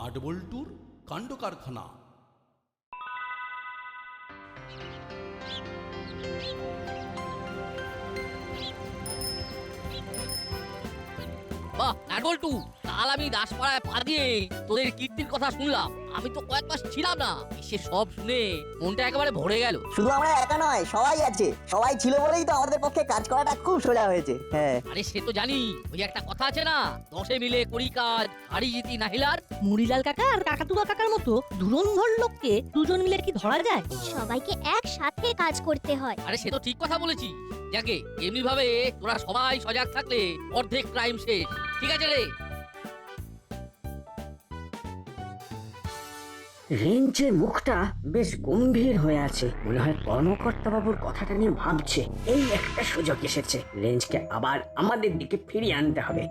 নাটবল্টুর কাণ্ড কারখানা। বাহ নাটবল্টু, কাল আমি দাসপাড়ায় পা দিয়ে তোদের কীর্তির কথা শুনলাম। আমি তো কয়েক মাস ছিলাম না, এসে সব শুনে মনটা একেবারে ভরে গেল। শুধু আমরা একা নয়, সবাই আছে। সবাই ছিল বলেই তো আমাদের পক্ষে কাজ করাটা খুব সোজা হয়েছে। হ্যাঁ, আরে সে তো জানি, ওই একটা কথা আছে না, 10 মিলে করি কাজ, হারি জিতি নাহিলার। মুড়িলাল কাকা আর কাকাতুয়া কাকার মতো ধুরন্ধর লোককে দুজন মিলে কি ধরা যায়? সবাইকে একসাথে কাজ করতে হয়। আরে সে তো ঠিক কথা বলেছি। যাকে এমনি ভাবে তোরা সবাই সজাগ থাকলে অর্ধেক ক্রাইম শেষ। ঠিক আছে রে। রেঞ্জের মুখটা বেশ গম্ভীর হয়ে আছে, মনে হয় কর্মকর্তা বাবুর কথাটা নিয়ে ভাবছে। এই একটা সুযোগ এসেছে, রেঞ্জকে আবার আমাদের দিকে ফিরিয়ে আনতে হবে।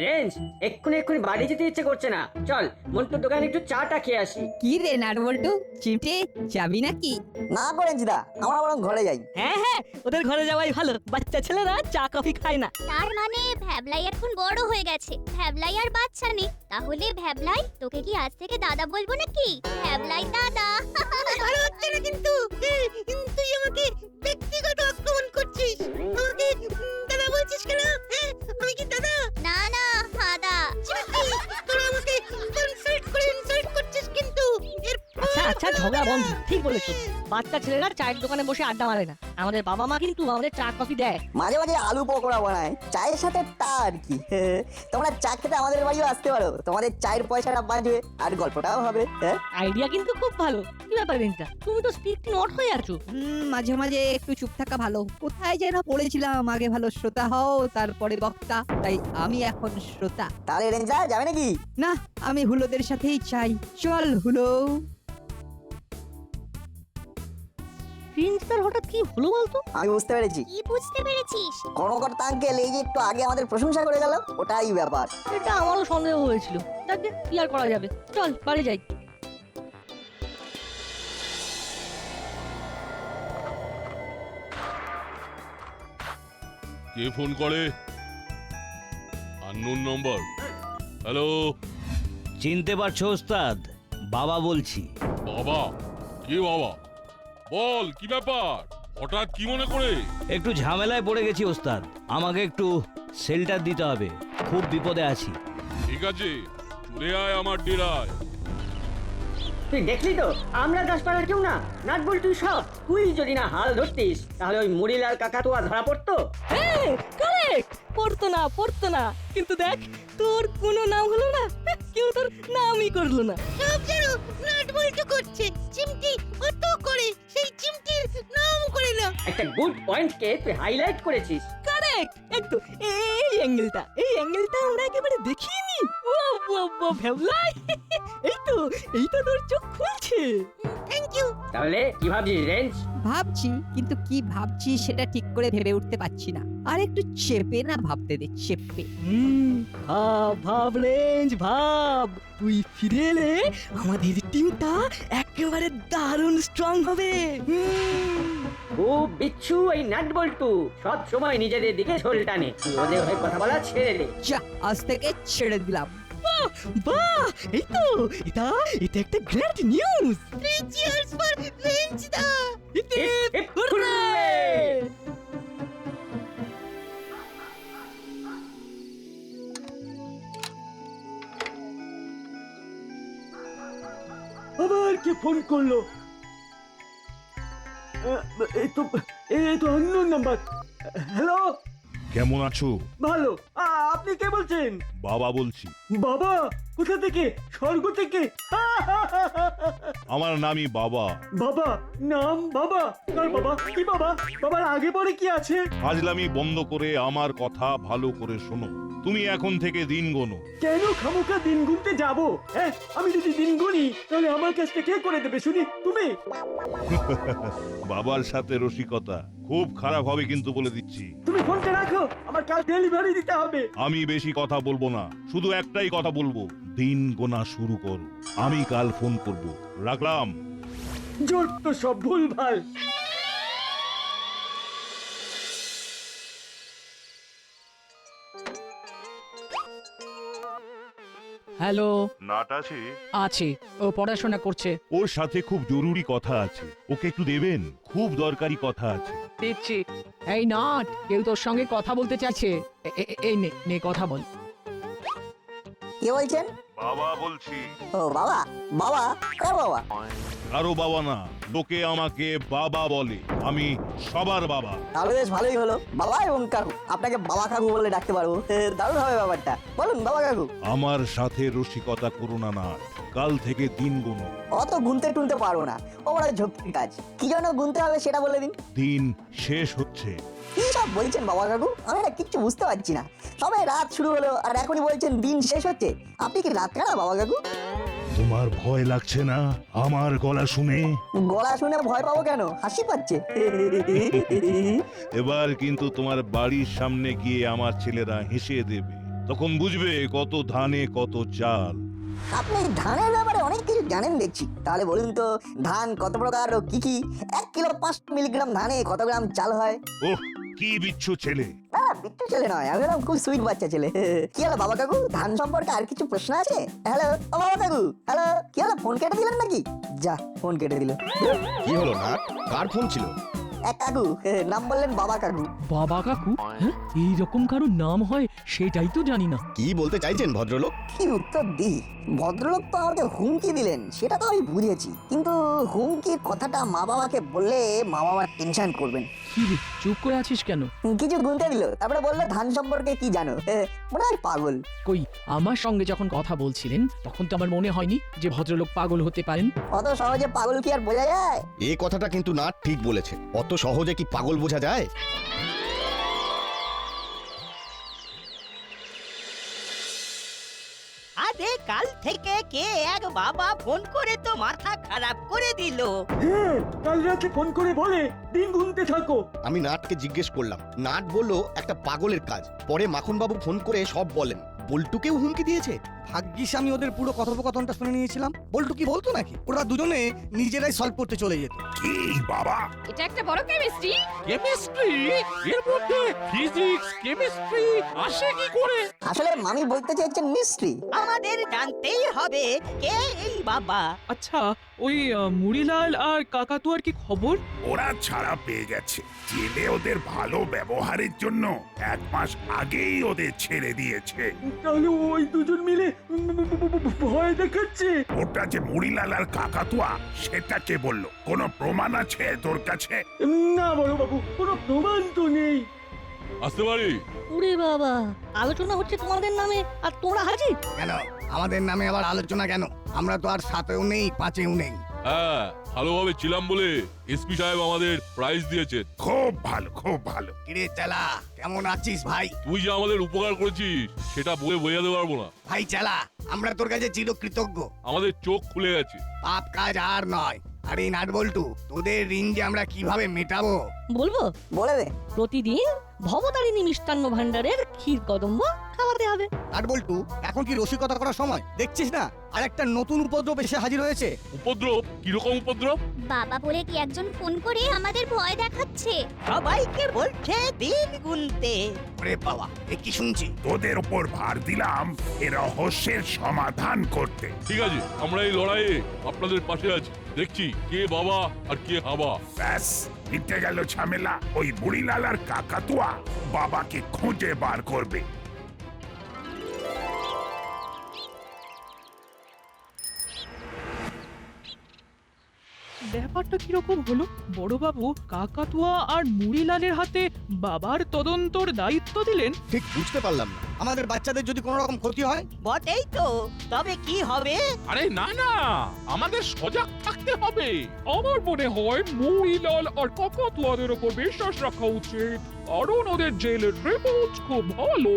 রেঞ্জ, এক্ষুনি বাড়ি যেতে ইচ্ছে করছে না, চল মন্টুর দোকানে একটু চাটা খেয়ে আসি। কি রে নাটবল্টু, চিমটে যাবি নাকি? না করেন দা, আমরা বরং ঘরে যাই। হ্যাঁ হ্যাঁ, ওদের ঘরে যাওয়াই ভালো, বাচ্চা ছেলেরা চা কফি খায় না। তার মানে ভ্যাবলাই এখন বড় হয়ে গেছে, ভ্যাবলাই আর বাচ্চা নেই। তাহলে ভ্যাবলাই, তোকে কি আজ থেকে দাদা বলবো নাকি? ভ্যাবলাই দাদা। ভালো হচ্ছে না কিন্তু, তুই আমাকে ব্যক্তিগত আক্রমণ করছিস। আমাকে দাদা বলছিস কেন? আমি কি দাদা? না না দাদা। তোরা আমাকে ইনসাল্ট করছিস কিন্তু। আচ্ছা আচ্ছা, ঝগড়া বন্ধ। ঠিক বলেছিস, বাচ্চা ছেলেরা চায়ের দোকানে বসে আড্ডা মারে না। আমাদের বাবা মা কিন্তু আমাদের চা কফি দেয়। মাঝে মাঝে আলু পকোড়া বানায় চায়ের সাথে, তা আর কি। তোমরা চা খেতে আমাদের বাড়িও আসতে পারো, তোমাদের চায়ের পয়সাটা বাঁচবে আর গল্পটাও হবে। হ্যাঁ, আইডিয়া কিন্তু খুব ভালো। কি ব্যাপার রেঞ্জটা, তুমি তো স্পিক নট হয়ে আছো। মাঝে মাঝে একটু চুপ থাকা ভালো। কোথায় যেন পড়েছিলাম, আগে ভালো শ্রোতা হও তারপরে বক্তা, তাই আমি এখন শ্রোতা। তাহলে রেঞ্জা যাবে নাকি? না, আমি হুলোদের সাথেই চাই। চল হুলো। রেঞ্জটার হঠাৎ কি হলো বলতো? আমি বুঝতে পেরেছি, কি বুঝতে পেরেছিস? কর্মকর্তা আঙ্কেল এই যে একটু আগে আমাদের প্রশংসা করে গেল, ওটাই ব্যাপার। এটা আমারও সন্দেহ হয়েছিল। যাকে কি আর করা যাবে, চল বাড়ি যাই। কে ফোন করে? আননোন নম্বর। হ্যালো, চিনতে পারছো ওস্তাদ? বাবা বলছি। বাবা? কে বাবা? বল কি ব্যাপার, হঠাৎ কি মনে করে? একটু ঝামেলায় পড়ে গেছি ওস্তাদ, আমাকে একটু শেল্টার দিতে হবে, খুব বিপদে আছি। ঠিক আছে, চলে আয় আমার ডেরায়। তুই দেখলি তো, আমরা দাসপাড়ার কেউ না, নাটবল তুই সব। তুই যদি না হাল ধরতিস তাহলে ওই মুড়িলাল কাকাতুয়া ধরা পড়তো। হ্যাঁ কারেক্ট, পড়তো না, কিন্তু দেখ তোর কোনো নাম হলো না, কেউ তোর নামই করলো না। সব যেন নাট বল্টু করছে, চিমটি অত করে সেই চিমটির নাম করে না। একটা গুড পয়েন্টকে তুই হাইলাইট করেছিস। কারেক্ট, একদম এই অ্যাঙ্গেলটা আমরা একেবারে দেখিনি। ও ভেবলাই, এই তো তোর চোখ খুলছে। Thank you. তাহলে কি ভাবছিস রেঞ্জ? ভাবছি, কিন্তু কি ভাবছি সেটা ঠিক করে ভেবে উঠতে পারছি না। আর একটু চেপে না ভাবতে দে, চেপে। ভাব রেঞ্জ, ভাব। তুই ফিরে এলে আমাদের টিমটা একেবারে দারুণ স্ট্রং হবে। ও বিচ্ছু, এই নাটবল্টু সব সময় নিজেদের দিকে ঝোল টানে। তুই ওদের হয়ে কথা বলা ছেড়ে দে। যা, আজ থেকে ছেড়ে দিলাম। বাহ, এটা একটা great news. Three cheers for রেঞ্জ দা। Hip hip hurray! আবার কে ফোন করলো? এই তো অননোন নাম্বার। হ্যালো, কেমন আছো? ভালো। আপনি কে বলছেন? বাবা বলছি। বাবা? কোথা থেকে? স্বর্গ থেকে? আমার নামই বাবা। বাবা? নাম বাবা? কার বাবা? কি বাবা? বাবার আগে পরে কি আছে? ফাজলামি বন্ধ করে আমার কথা ভালো করে শোনো। তুমি এখন থেকে দিন গোনো। কেন খামোখা দিন গুনতে যাব? হ্যাঁ, আমি যদি দিন গুনি তাহলে আমার কাজটা কে করে দেবে শুনি? তুমি? বাবার সাথে রসিকতা খুব খারাপ হবে কিন্তু বলে দিচ্ছি। তুমি ফোনটা রাখো, আমার কাল ডেলিভারি দিতে হবে। আমি বেশি কথা বলবো না, শুধু একটাই কথা বলবো, দিন গোনা শুরু করো। আমি কাল ফোন করব। রাখলাম। জোর তো সব ভুল ভাল। হ্যালো, নাট আছে? আছে। ও পড়াশোনা করছে। ওর সাথে খুব জরুরি কথা আছে, ওকে একটু দেবেন? খুব দরকারি কথা আছে। দিচ্ছি। এই নাট, কেউ তোর সঙ্গে কথা বলতে চাইছে। এই নে নে কথা বল। কে বলছেন? বাবা বলছি। ও বাবা, বাবা কার বাবা? কারো বাবা না, লোকে আমাকে বাবা বলে, আমি সবার বাবা। তাহলে বেশ ভালোই হলো, বাবা এবং কাকু। আপনাকে বাবা কাকু বলে ডাকতে পারবো, দারুণ হবে ব্যাপারটা। বলুন বাবা কাকু। আমার সাথে রসিকতা করো না নাট, কাল থেকে দিন গুনো। অত গুনতে টুনতে পারবো না, ও বড় ঝক্কির কাজ। কি জন্য গুনতে হবে সেটা বলে দিন। দিন শেষ হচ্ছে। কি সব বলছেন বাবা কাকু? আমি না কিচ্ছু বুঝতে পারছি না। সবে রাত শুরু হলো আর এখনই বলছেন দিন শেষ হচ্ছে। আপনি কি রাত কানা বাবা কাকু? তোমার ভয় লাগছে না আমার গলা শুনে? গলা শুনে ভয় পাবো কেন? হাসি পাচ্ছে। এবার কিন্তু তোমার বাড়ির সামনে গিয়ে আমার ছেলেরা হেসে দেবে, তখন বুঝবে কত ধানে কত চাল। আপনি ধানের ব্যাপারে অনেক কিছু জানেন দেখছি। তাহলে বলুন তো, ধান কত প্রকার ও কি কি? 1 কিলো 5 মিলিগ্রাম ধানে কত গ্রাম চাল হয়? ওহ, কি বিচ্ছু ছেলে! না, বিট্টু ছেলে নয়, আমি হলাম খুব সুইট বাচ্চা ছেলে। কি হলো বাবা কাকু, ধান সম্পর্কে আর কিছু প্রশ্ন আছে? হ্যালো ও বাবা কাকু, হ্যালো। কি হলো, ফোন কেটে দিলেন নাকি? যা, ফোন কেটে দিল। কি হলো না, কার ফোন ছিল? এক কাকু, নাম বললেন বাবা কাকু। বাবা কাকু? হ্যাঁ, এইরকম কারোর নাম হয় সেটাই তো জানি না। কি বলতে চাইছেন ভদ্রলোক? কি উত্তর দিই? ভদ্রলোক তো আমাকে হুমকি দিলেন, সেটা তো আমি বুঝেছি, কিন্তু হুমকির কথাটা মা বাবাকে বললে মা বাবা টেনশন করবেন। কি রে, চুপ করে আছিস কেন? কিছু গুনতে দিল, তারপরে বললো ধান সম্পর্কে কি জানো। মনে হয় পাগল। কই, আমার সঙ্গে যখন কথা বলছিলেন তখন তো আমার মনে হয়নি যে ভদ্রলোক পাগল হতে পারেন। অত সহজে পাগল কি আর বোঝা যায়? এই কথাটা কিন্তু না ঠিক বলেছে। অত সহজে কি পাগল বোঝা যায়? আরে কাল থেকে কে এক বাবা ফোন করে তো মাথা খারাপ করে দিল। হ্যাঁ, কাল রাতে ফোন করে বলে দিন গুনতে থাকো। আমি নাটকে জিজ্ঞেস করলাম, নাট বললো একটা পাগলের কাজ। পরে মাখন বাবু ফোন করে সব বলেন। বল্টুকেও হুমকি দিয়েছে। ভাগ্যিস আমি ওদের পুরো কথোপকথনটা শুনে নিয়েছিলাম। বল্টু কি বলতো নাকি? ওরা দুজনে নিজেরাই সলভ করতে চলে যেত। কি বাবা? এটা একটা বড় কেমিস্ট্রি। কেমিস্ট্রি? এর মধ্যে ফিজিক্স কেমিস্ট্রি আসে কি করে? আসলে মামি বলতে চাইছেন মিস্ট্রি। আমাদের জানতেই হবে কে এই বাবা। আচ্ছা, ওই মুড়িলাল আর কাকাতুয়ার কি খবর? ওরা ছাড়া পেয়ে গেছে। জেলে ওদের ভালো ব্যবহারের জন্য 1 মাস আগেই ওদের ছেড়ে দিয়েছে। তাহলে ওই দুজন মিলে ভয় দেখাচ্ছে। ওটা যে মুড়িলাল আর কাকাতুয়া, সেটা কে বললো? কোনো প্রমাণ আছে তোর কাছে? না বড় বাবু, কোনো প্রমাণ তো নেই। আসতে পারি? ওরে বাবা, আলোচনা হচ্ছে তোমাদের নামে আর তোরা হাজির। কেন আমাদের নামে আবার আলোচনা কেন? আমরা তো আর 7এও নেই, 5এও নেই। হ্যাঁ, ভালোভাবে ছিলাম বলে এসপি সাহেব আমাদের প্রাইজ দিয়েছেন। খুব ভালো, খুব ভালো। কিরে চালা, কেমন আছিস ভাই? তুই যে আমাদের উপকার করেছিস সেটা বলে বোঝাতে পারবো না। ভাই চালা, আমরা তোর কাছে চিরকৃতজ্ঞ। আমাদের চোখ খুলে গেছে। পাপ কাজ আর নয়। আরে নাট বল্টু, তোদের ঋণ যে আমরা কিভাবে মেটাবো? বলবো, বলে দে। প্রতিদিন ভবতারিণী মিষ্টান্ন ভান্ডারের ক্ষীর কদম্ব খাওয়াতে হবে। নাট বল্টু, এখন কি রসিকতা করার সময়? দেখছিস না আর একটা নতুন উপদ্রব এসে হাজির হয়েছে। উপদ্রব? কিরকম উপদ্রব? বাবা বলে কি একজন ফোন করে আমাদের ভয় দেখাচ্ছে। সবাইকে বলছে দিন গুনতে। ওরে বাবা, এ কি শুনছি? তোদের উপর ভার দিলাম এ রহস্যের সমাধান করতে। ঠিক আছে, আমরা এই লড়াইয়ে আপনাদের পাশে আছি। দেখছি কে বাবা আর কে হাবা। ব্যাস, মিটে গেল ঝামেলা। ওই বুড়িলাল আর কাকাতুয়া বাবাকে খুঁজে বার করবে। ব্যাপারটা কিরকম হলো? বড়বাবু কাকাতুয়া আর মুড়িলালের হাতে বাবার তদন্তর দায়িত্ব দিলেন? ঠিক বুঝতে পারলাম না। আমাদের বাচ্চাদের যদি কোনো রকম ক্ষতি হয়? বটেই তো, তবে কি হবে? আরে না না, আমাদের সজাগ থাকতে হবে। আমার মনে হয় মুড়িলাল আর কাকাতুয়াদের উপর বিশ্বাস রাখা উচিত, কারণ ওদের জেলের রিপোর্ট খুব ভালো।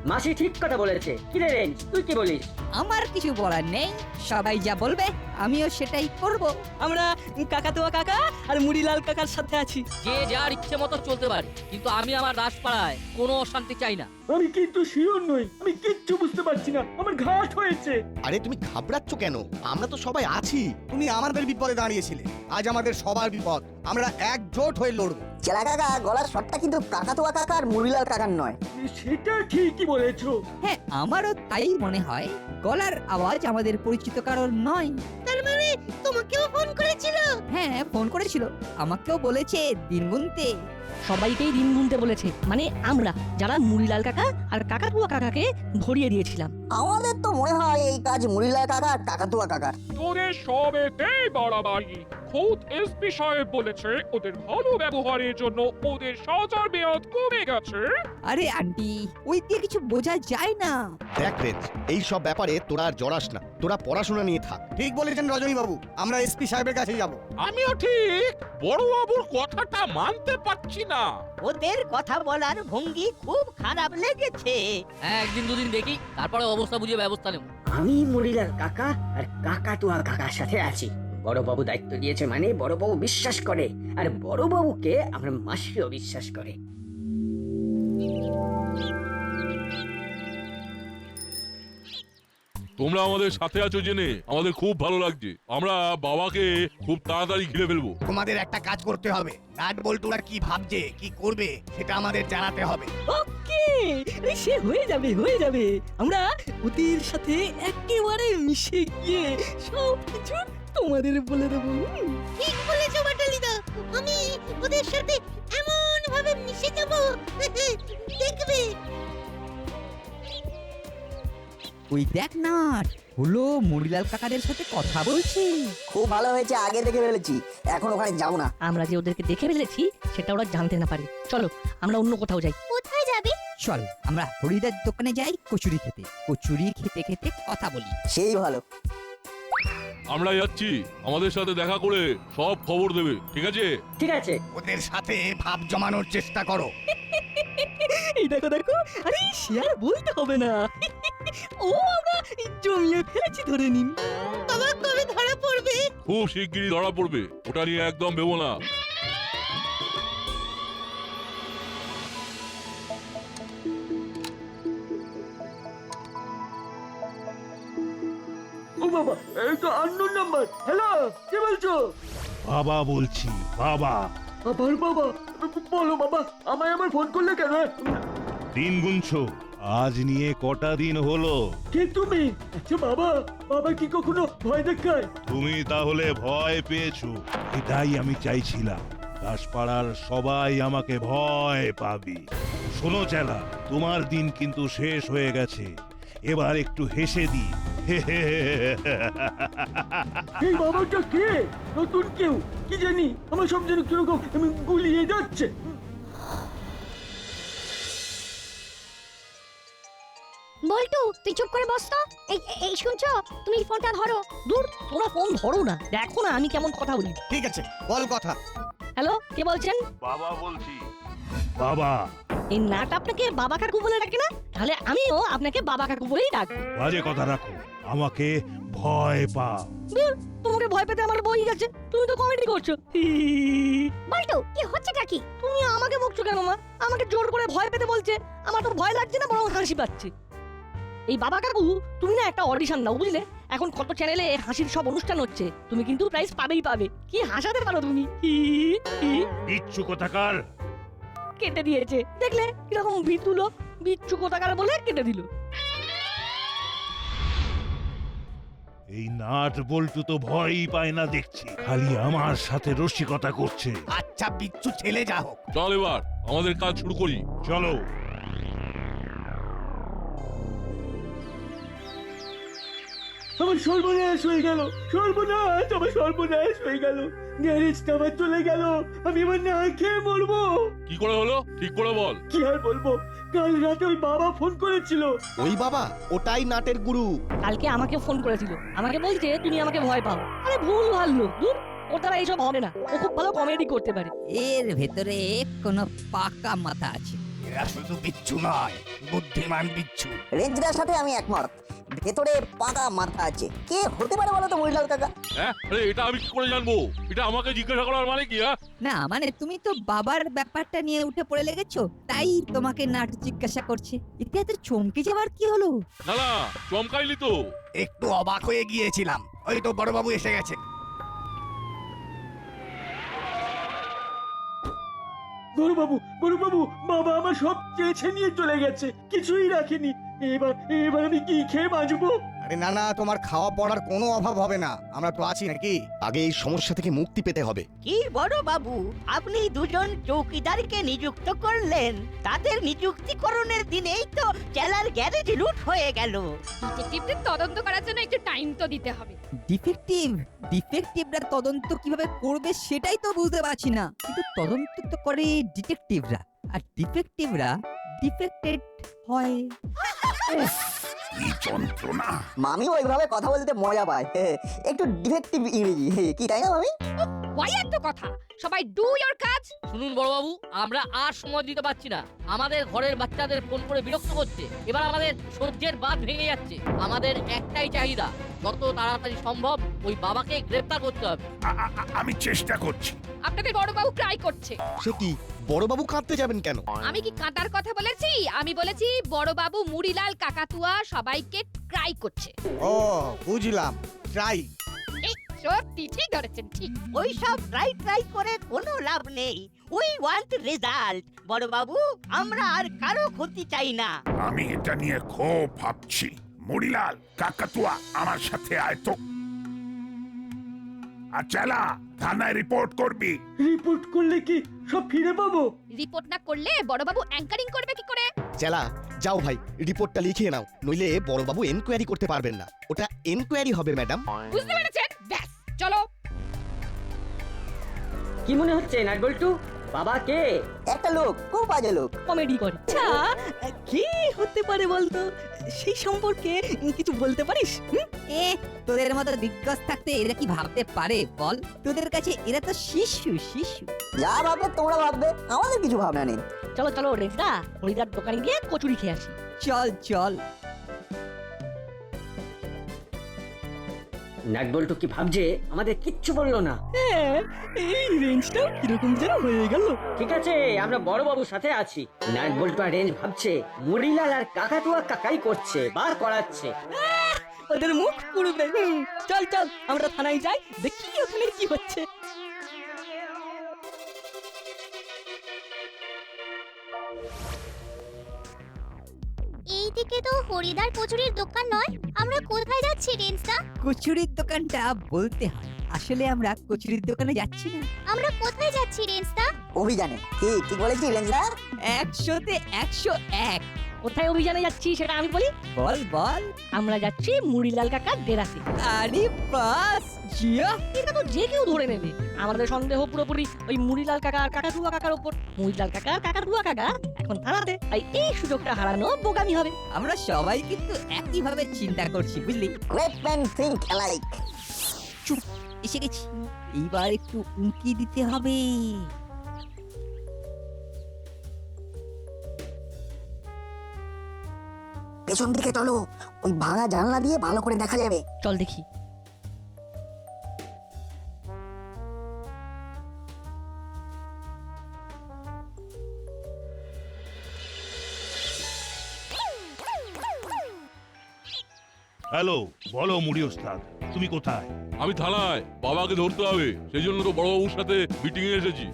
মাসি ঠিক কথা বলেছে। কি রে রেঞ্জ, তুই কি বলিস? আমার কিছু বলার নেই, সবাই যা বলবে আমিও সেটাই করব। আমরা কাকাতুয়া কাকা আর মুড়িলাল কাকার সাথে আছি। যে যার ইচ্ছে মতো চলতে পারে, কিন্তু আমি আমার দাসপাড়ায় কোনো অশান্তি চাই না। আমি কিন্তু শিওর নই, আমি কিচ্ছু বুঝতে পারছি না, আমার ঘাট হয়েছে। আরে তুমি ঘাবড়াচ্ছ কেন? আমরা তো সবাই আছি। তুমি আমাদের বিপদে দাঁড়িয়েছিলে, আজ আমাদের সবার বিপদ। আমরা একজোট হয়ে লড়বো। চেলা কাকা, গলার শটটা কিন্তু কাকাতুয়া কাকা আর মুড়িলাল কাকার নয়। সেটা ঠিকই বলেছো। হ্যাঁ, আমারও তাই মনে হয়। গলার আওয়াজ আমাদের পরিচিত কারণ নয়। তার মানে তোমাকেও ফোন করেছিল? হ্যাঁ, ফোন করেছিল, আমাকেও বলেছে দিন গুনতে। সবাইকেই দিন গুনতে বলেছে, মানে আমরা যারা মুড়িলাল কাকা আর কাকাতুয়া কাকাকে ধরিয়ে দিয়েছিলাম। আমাদের তো মনে হয় এই কাজ মুড়িলাল কাকা আর কাকাতুয়া কাকার। তোদের সবেতেই বাড়াবাড়ি। খোদ এসপি সাহেব বলেছে ওদের ভালো ব্যবহারের জন্য ওদের সাজার মেয়াদ কমে গেছে। আরে আন্টি, ওই দিয়ে কিছু বোঝা যায় না। দেখ রেঞ্জ, এই সব ব্যাপারে তোরা আর জড়াস না, তোরা পড়াশোনা নিয়ে থাক। ঠিক বলেছেন রজনী বাবু, আমরা এসপি সাহেবের কাছে যাব। আমিও ঠিক বড় বাবুর কথাটা মানতে পারছি না। ওদের কথা বলার ভঙ্গি খুব খারাপ লেগেছে। হ্যাঁ, একদিন দুদিন দেখি, তারপরে অবস্থা বুঝে ব্যবস্থা নেব। আমি মুড়িলাল কাকা আর কাকাতুয়া কাকার সাথে আছি। বড়বাবু দায়িত্ব দিয়েছে মানে বড়বাবু বিশ্বাস করে, আর বড়বাবুকে আমার মাসিও বিশ্বাস করে। তোমরা আমাদের সাথে আছো জেনে আমাদের খুব ভালো লাগছে। আমরা বাবাকে খুব তাড়াতাড়ি ঘিরে ফেলবো। তোমাদের একটা কাজ করতে হবে, নাট বল্টুরা কি ভাবছে, কি করবে সেটা আমাদের জানাতে হবে। ওকে, সে হয়ে যাবে হয়ে যাবে। আমরা ওদের সাথে একেবারে মিশে গিয়ে সব কিছু তোমাদের বলে দেবো। ঠিক বলেছো বাটালিদা, আমি ওদের সাথে এমন ভাবে মিশে যাব দেখবে। ওই দেখ না, হলো মুড়িলাল কাকাদের সাথে কথা বলছি। খুব ভালো হয়েছে, আগে দেখে ফেলেছি, এখন ওখানে যাবো না। আমরা যে ওদেরকে দেখে ফেলেছি সেটা ওরা জানতে না পারে। চলো আমরা অন্য কোথাও যাই। কোথায় যাবে? চল আমরা হরিদার দোকানে যাই কচুরি খেতে। কচুরি খেতে খেতে কথা বলি। সেই ভালো। আমরা যাচ্ছি, আমাদের সাথে দেখা করে সব খবর দেবে, ঠিক আছে? ঠিক আছে। ওদের সাথে ভাব জমানোর চেষ্টা করো। এই দেখো দেখো, আরে সে আর বলতে হবে না। ও আমরা জমিয়ে ফেলেছি ধরে নিন। বাবা কবে ধরা পড়বে? খুব শিগগিরই ধরা পড়বে, ওটা নিয়ে একদম ভেবো না। ও বাবা, এই তো আননোন নাম্বার। হ্যালো, কে বলছো? বাবা বলছি, বাবা। আবার বাবা? বলো বাবা, আমায় আমার ফোন করলে কেন? দিন গুনছো, আজ নিয়ে কটা দিন হলো? কে তুমি? আচ্ছা বাবা, বাবা কি কখনো ভয় দেখায়? তুমি তাহলে ভয় পেয়েছো, এটাই আমি চাইছিলাম। দাসপাড়ার সবাই আমাকে ভয় পাবে। শোনো চেলা, তোমার দিন কিন্তু শেষ হয়ে গেছে, এবার একটু হেসে দি। এই বাবাটা কে? নতুন কেউ কি জানি, আমার সব যেন কিরকম গুলিয়ে যাচ্ছে। বল্টু, তুই চুপ করে বস তো। এই শুনছো? তুমি ফোনটা ধরো। দূর, তোমরা ফোন ধরো না, দেখো না আমি কেমন কথা বলি। ঠিক আছে, বল কথা। হ্যালো, কে বলছেন? বাবা বলছি। বাবা। এই নাট আপনাকে বাবা কাকু বলে ডাকে না? তাহলে আমিও আপনাকে বাবা কাকু বলেই ডাকবো। বাজে কথা রাখো, আমাকে ভয় পাও। দূর, তোমাকে ভয় পেতে আমার বই গেছে, তুমি তো কমেডি করছো। বল্টু, কি হচ্ছেটা কি? তুমি আমাকে বকছো কেন মা? আমাকে জোর করে ভয় পেতে বলছে, আমার তো ভয় লাগছে না, বরং হাসি পাচ্ছে। এই বাবা কাকু, তুমি না একটা অডিশন দাও, বুঝলে? এখন কত চ্যানেলে হাসির সব অনুষ্ঠান হচ্ছে, তুমি কিন্তু প্রাইজ পাবেই পাবে। কি হাসাতে পারো তুমি। ইচ্ছু কোথাকার। কেটে দিয়েছে, দেখলে কিরকম ভিতুলো। বিচ্ছু কোথাকার বলে কেটে দিল। এই নাট বল্টু তো ভয়ই পায় না দেখছি, খালি আমার সাথে রসিকতা করছে। আচ্ছা বিচ্ছু, ছেলে যা হোক, চল এবার আমাদের কাজ শুরু করি, চলো। আমার সর্বনাশ হয়ে গেল, সর্বনাশ, আমার সর্বনাশ হয়ে গেল। গ্যারেজটা আমার চলে গেল, আমি এবার না খেয়ে মরবো। কি করে হলো ঠিক করে বল। কি আর বলবো, কাল রাতে ওই বাবা ফোন করেছিল। ওই বাবা, ওটাই নাটের গুরু। কালকে আমাকে ফোন করেছিল, আমাকে বলছে তুমি আমাকে ভয় পাও। আরে ভুল ভালো, দূর, ওর দ্বারা এইসব হবে না। ও খুব ভালো কমেডি করতে পারে। এর ভেতরে কোনো পাকা মাথা আছে। এরা শুধু বিচ্ছু নয়, বুদ্ধিমান বিচ্ছু। রেঞ্জদার সাথে আমি একমত, ভেতরে পাকা মাথা আছে। কে হতে পারে বলো তো মুড়িলাল কাকা? হ্যাঁ, আরে এটা আমি কি করে জানবো? এটা আমাকে জিজ্ঞাসা করার মানে কি? না মানে তুমি তো বাবার ব্যাপারটা নিয়ে উঠে পড়ে লেগেছো, তাই তোমাকে নাট জিজ্ঞাসা করছে। এতে এত চমকে যাবার কি হলো? না না, চমকাইলি তো। একটু অবাক হয়ে গিয়েছিলাম, ওই তো বড়বাবু এসে গেছে। বড়বাবু বড়বাবু, বাবা আমার সব চেয়েছে নিয়ে চলে গেছে, কিছুই রাখেনি। এবার এবার আমি কি খেয়ে বাঁচবো? আরে না না, তোমার খাওয়া পড়ার কোনো অভাব হবে না, আমরা তো আছি নাকি। আগে এই সমস্যা থেকে মুক্তি পেতে হবে। কি বড় বাবু, আপনি দুজন চৌকিদারকে নিযুক্ত করলেন, তাদের নিযুক্তিকরণের দিনেই তো চেলার গ্যারেজ লুট হয়ে গেল। ডিটেকটিভদের তদন্ত করার জন্য একটু টাইম তো দিতে হবে। ডিটেকটিভরা তদন্ত কিভাবে করবে সেটাই তো বুঝতে পারছি না। কিন্তু তদন্ত তো করে ডিটেকটিভরা, আর ডিটেকটিভরা ডিফেক্টেড হয়। কি যন্ত্রণা! মামি ওইভাবে কথা বলতে মজা পায়, একটু ডিফেক্টিভ ইংরেজি, কি তাই না মামি? ওয়াই এত কথা, সবাই ডু ইওর কাজ। শুনুন বড়বাবু, আমরা আর সময় দিতে পারছি না। আমাদের ঘরের বাচ্চাদের ফোন করে বিরক্ত করছে। এবার আমাদের সহ্যের বাঁধ ভেঙে যাচ্ছে। আমাদের একটাই চাহিদা, যত তাড়াতাড়ি সম্ভব ওই বাবাকে গ্রেফতার করতে হবে। আমি চেষ্টা করছি। আপনাদের বড়বাবু ট্রাই করছে। সে কি, বড়বাবু কাঁদতে যাবেন কেন? আমি কি কাঁটার কথা বলেছি? আমি বলেছি বড়বাবু মুড়িলাল কাকাতুয়া সবাইকে ট্রাই করছে। ও বুঝলাম, ট্রাই। এই সত্যি ঠিক ধরেছেন, ঠিক। ওই সব ট্রাই করে কোনো লাভ নেই। We want result. বড় বাবু, আমরা আর কারো ক্ষতি চাই না। আমি এটা নিয়ে খুব ভাবছি। মুড়িলাল, কাকাতুয়া, আমার সাথে আয় তো। আর চালা, থানায় রিপোর্ট করবি। রিপোর্ট করলে কি সব ফিরে পাবো? রিপোর্ট না করলে বড়বাবু অ্যাঙ্কারিং করবে কি করে? চেলা, যাও ভাই, রিপোর্টটা লিখিয়ে নাও, নইলে বড়বাবু এনকোয়ারি করতে পারবেন না। ওটা এনকোয়ারি হবে ম্যাডাম। বুঝতে পেরেছেন? ব্যাস, চলো। কি মনে হচ্ছে নাটবল্টু, বাবা কে? একটা লোক, খুব বাজে লোক। কমেডি করে। আচ্ছা, কে হতে পারে বলতো? সেই সম্পর্কে কিছু বলতে পারিস? তোদের মতো দিগ্গজ থাকতে এরা কি ভাবতে পারে বল? তোদের কাছে এরা তো শিশু। যা ভাববে তোমরা ভাববে, আমাদের কিছু ভাবনা নেই। চলো চলো রেজদা, হরিদার দোকানে গিয়ে কচুরি খেয়ে আসি। চল। নাটবল্টু কি ভাবছে আমাদের কিচ্ছু বললো না? এই রেঞ্জটাও কিরকম যেন হয়ে গেল। ঠিক আছে, আমরা বড় বাবুর সাথে আছি। নাটবল্টু আর রেঞ্জ ভাবছে মুড়িলাল আর কাকাতুয়া কাকাই করছে বা করাচ্ছে। ওদের মুখ পুড়বে। চল আমরা থানায় যাই, দেখি ওখানে কি হচ্ছে। এইদিকে তো হরিদার কচুরির দোকান নয়, আমরা কোথায় যাচ্ছি রেঞ্জদা? কচুরির দোকানটা বলতে হয়, আসলে আমরা কচুরির দোকানে যাচ্ছি না। আমরা কোথায় যাচ্ছি রেঞ্জদা? অভিযানে। কি বলেছি রেঞ্জদা? 100-তে 101। কোথায় অভিযানে যাচ্ছি সেটা আমি বলি। বল। আমরা যাচ্ছি মুড়িলাল কাকার ডেরাতে। আরে বাস, জিয়া। এটা তো যে কেউ ধরে নেবে। আমাদের সন্দেহ পুরোপুরি ওই মুড়িলাল কাকা আর কাকাতুয়া কাকার উপর। মুড়িলাল কাকা কাকাতুয়া কাকা এখন থানাতে, তাই এই সুযোগটা হারানো বোকামি হবে। আমরা সবাই কিন্তু একইভাবে চিন্তা করছি, বুঝলি? Great man think alike. চুপ, এসে গেছি। এইবার একটু উঁকি দিতে হবে। পেছন দিকে চলো, ওই ভাঙা জানলা দিয়ে ভালো করে দেখা যাবে। চল দেখি। হ্যালো, বলো মুড়ি ওস্তাদ, তুমি কোথায়? আমি থানায়, বাবাকে ধরতে হবে, সেই জন্য তো বড়বাবুর সাথে মিটিং এ এসেছি।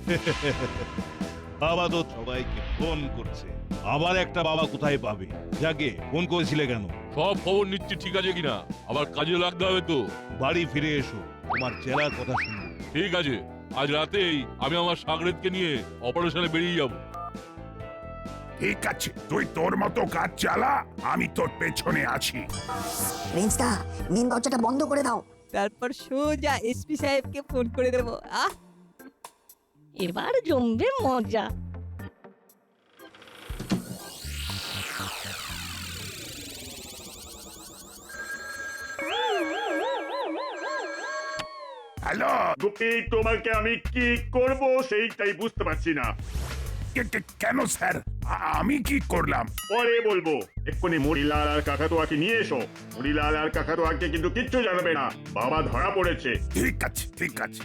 বাবা তো সবাইকে ফোন করছে, আবার একটা বাবা কোথায় পাবে? যাকে ফোন করেছিলে কেন? সব খবর নিচ্ছি ঠিক আছে কিনা, আবার কাজে লাগতে হবে তো। বাড়ি ফিরে এসো, তোমার চেলার কথা শুনবো। ঠিক আছে, আজ রাতেই আমি আমার সাগরেদকে নিয়ে অপারেশনে বেরিয়ে যাব। ঠিক আছে, তুই তোর মতো কাজ চালা, আমি তোর পেছনে আছি। রেঞ্জদা, মেন দরজাটা বন্ধ করে দাও। তারপর সোজা এসপি সাহেবকে ফোন করে দেবো। এবার জমবে মজা। হ্যালো গোপী, তোমাকে আমি কি করব সেইটাই বুঝতে পারছি না। কেন স্যার, আমি কি করলাম? পরে বলবো, এক্ষুনি মুড়িলাল আর কাকাতুয়াকে নিয়ে এসো। মুড়িলাল আর কাকাতুয়াকে কিন্তু কিচ্ছু জানাবে না, বাবা ধরা পড়েছে। ঠিক আছে।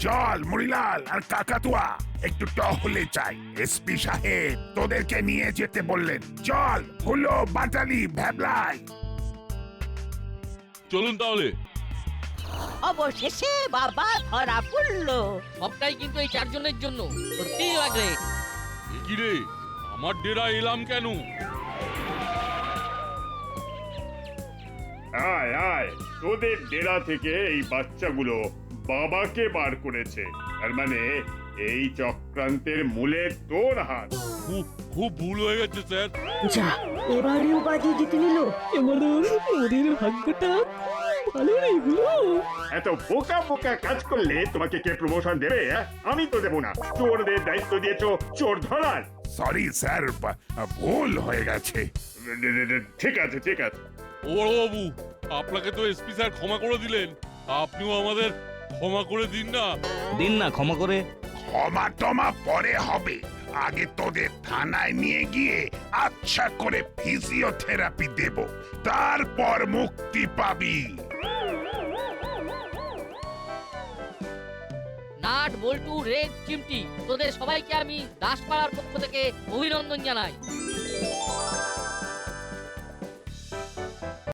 চল মুড়িলাল আর কাকাতুয়া, একটু টহলে চাই। এসপি সাহেব তোদেরকে নিয়ে যেতে বললেন। চল, হলো বাটালি ভ্যাবলাই। চলুন তাহলে। অবশেষে বাবা ধরা পড়লো। সবটাই কিন্তু এই চারজনের জন্য। সত্যি গ্রেট। কি রে আমার ডেরা এলাম কেন? আয় আয়, তোদের ডেরা থেকে এই বাচ্চাগুলো বাবাকে বার করেছে। তার মানে এই চক্রান্তের মূলে তোর হাত। খুব খুব ভুল হয়ে গেছে স্যার। যা, এবারেও বাজি জিতে নিল। এবারে ওদের ভাগ্যটা ভালো রে গুলো। এত বোকা বোকা কাজ করলে তোমাকে কে প্রমোশন দেবে? আমি তো দেবো না। চোরদের দায়িত্ব দিয়েছো চোর ধরার। সরি স্যার, ভুল হয়ে গেছে। ঠিক আছে ঠিক আছে। ও বাবু, আপনাকে তো এসপি স্যার ক্ষমা করে দিলেন, আপনিও আমাদের ক্ষমা করে দিন না। দিন না ক্ষমা করে। ক্ষমা টমা পরে হবে, আগে তোদের থানায় নিয়ে গিয়ে আচ্ছা করে ফিজিওথেরাপি দেব, তারপর মুক্তি পাবি। নাট, বল্টু, রেড, চিমটি, তোদের সবাইকে আমি দাসপাড়ার পক্ষ থেকে অভিনন্দন জানাই।